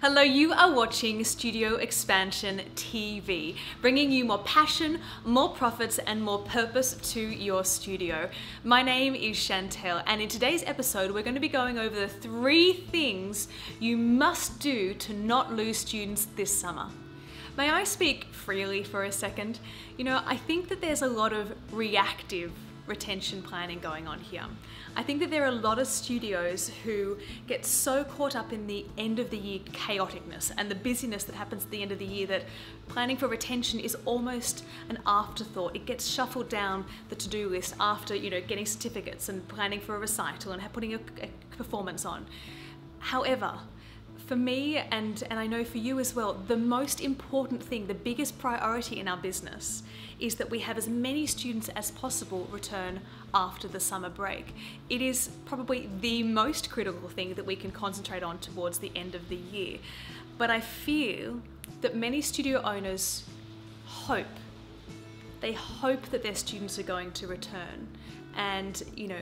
Hello, you are watching Studio Expansion TV, bringing you more passion, more profits, and more purpose to your studio. My name is Chantel, and in today's episode, we're going to be going over the 3 things you must do to not lose students this summer. May I speak freely for a second? You know, I think that there's a lot of reactive retention planning going on here. I think that there are a lot of studios who get so caught up in the end of the year chaoticness and the busyness that happens at the end of the year that planning for retention is almost an afterthought. It gets shuffled down the to-do list after, you know, getting certificates and planning for a recital and putting a performance on. However, for me, and I know for you as well, the most important thing, the biggest priority in our business is that we have as many students as possible return after the summer break. It is probably the most critical thing that we can concentrate on towards the end of the year. But I feel that many studio owners hope that their students are going to return. And, you know,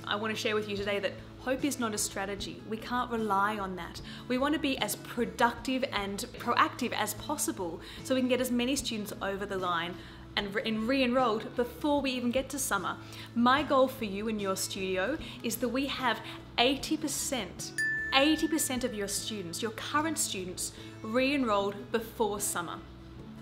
I want to share with you today that hope is not a strategy. We can't rely on that. We want to be as productive and proactive as possible so we can get as many students over the line and re-enrolled before we even get to summer. My goal for you in your studio is that we have 80% of your students, your current students, re-enrolled before summer.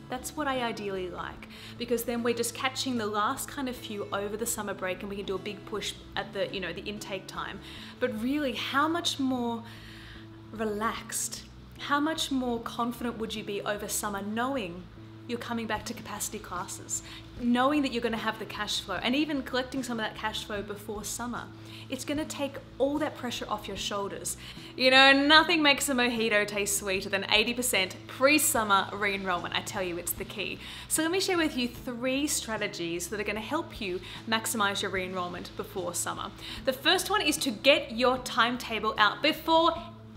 That's what I ideally like, because then we're just catching the last kind of few over the summer break and we can do a big push at the, you know, the intake time. But really, how much more relaxed, how much more confident would you be over summer knowing you're coming back to capacity classes, knowing that you're going to have the cash flow, and even collecting some of that cash flow before summer? It's going to take all that pressure off your shoulders. You know, nothing makes a mojito taste sweeter than 80% pre-summer re-enrollment. I tell you, it's the key. So let me share with you 3 strategies that are going to help you maximize your re-enrollment before summer. The first one is to get your timetable out before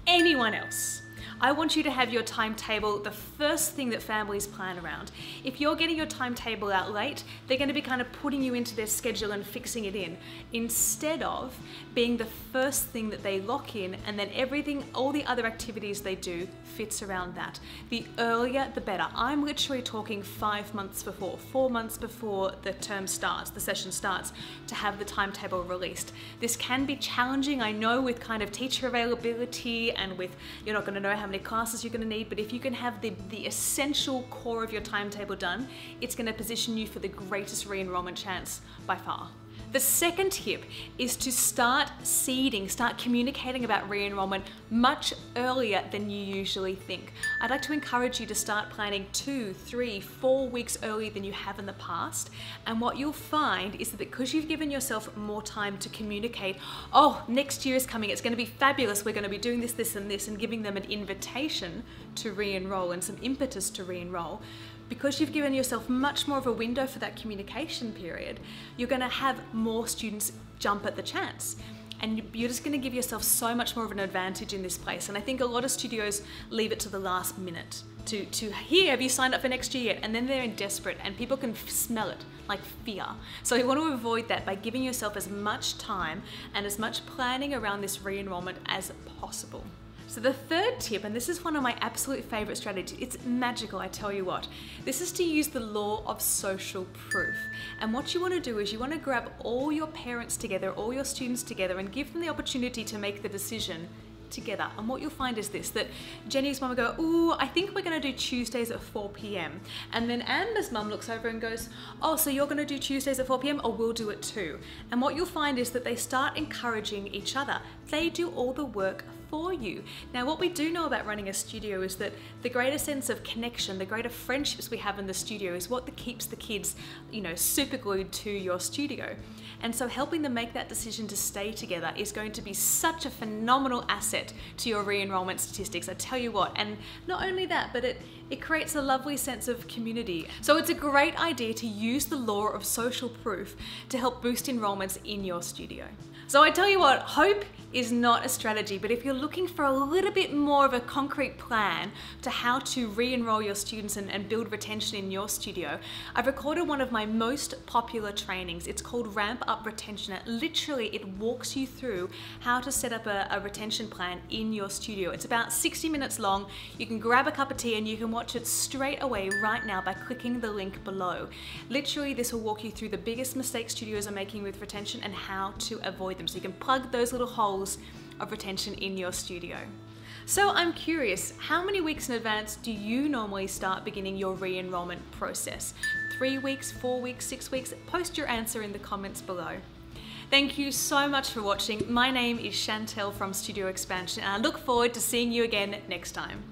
anyone else. I want you to have your timetable the first thing that families plan around. If you're getting your timetable out late, they're going to be kind of putting you into their schedule and fixing it in, instead of being the first thing that they lock in, and then everything, all the other activities they do fits around that. The earlier, the better. I'm literally talking 5 months before, 4 months before the term starts, the session starts, to have the timetable released. This can be challenging, I know, with kind of teacher availability and with, you're not going to know how many classes you're going to need, but if you can have the essential core of your timetable done, it's going to position you for the greatest re-enrollment chance by far. The second tip is to start seeding, start communicating about re-enrollment much earlier than you usually think. I'd like to encourage you to start planning 2, 3, 4 weeks earlier than you have in the past. And what you'll find is that because you've given yourself more time to communicate, oh, next year is coming, it's going to be fabulous, we're going to be doing this, this, and this, and giving them an invitation to re-enroll and some impetus to re-enroll, because you've given yourself much more of a window for that communication period, you're going to have more students jump at the chance. And you're just going to give yourself so much more of an advantage in this place. And I think a lot of studios leave it to the last minute to hear, have you signed up for next year yet? And then they're in desperate, and people can smell it, like fear. So you want to avoid that by giving yourself as much time and as much planning around this re-enrollment as possible. So the third tip, and this is one of my absolute favorite strategies, it's magical, I tell you what. This is to use the law of social proof. And what you want to do is you want to grab all your parents together, all your students together, and give them the opportunity to make the decision together. And what you'll find is this, that Jenny's mum will go, ooh, I think we're going to do Tuesdays at 4 p.m. And then Amber's mum looks over and goes, oh, so you're going to do Tuesdays at 4 p.m. or we'll do it too. And what you'll find is that they start encouraging each other. They do all the work for you. Now, what we do know about running a studio is that the greater sense of connection, the greater friendships we have in the studio is what keeps the kids, you know, super glued to your studio. And so helping them make that decision to stay together is going to be such a phenomenal asset to your re-enrollment statistics. I tell you what, and not only that, but It creates a lovely sense of community. So it's a great idea to use the law of social proof to help boost enrollments in your studio. So I tell you what, hope is not a strategy, but if you're looking for a little bit more of a concrete plan to how to re-enroll your students and build retention in your studio, I've recorded one of my most popular trainings. It's called Ramp Up Retention. Literally, it walks you through how to set up a retention plan in your studio. It's about 60 minutes long. You can grab a cup of tea and you can watch it straight away right now by clicking the link below. Literally, this will walk you through the biggest mistakes studios are making with retention and how to avoid them. So you can plug those little holes of retention in your studio. So I'm curious, how many weeks in advance do you normally start beginning your re-enrollment process? 3 weeks, 4 weeks, 6 weeks? Post your answer in the comments below. Thank you so much for watching. My name is Chantel from Studio Expansion, and I look forward to seeing you again next time.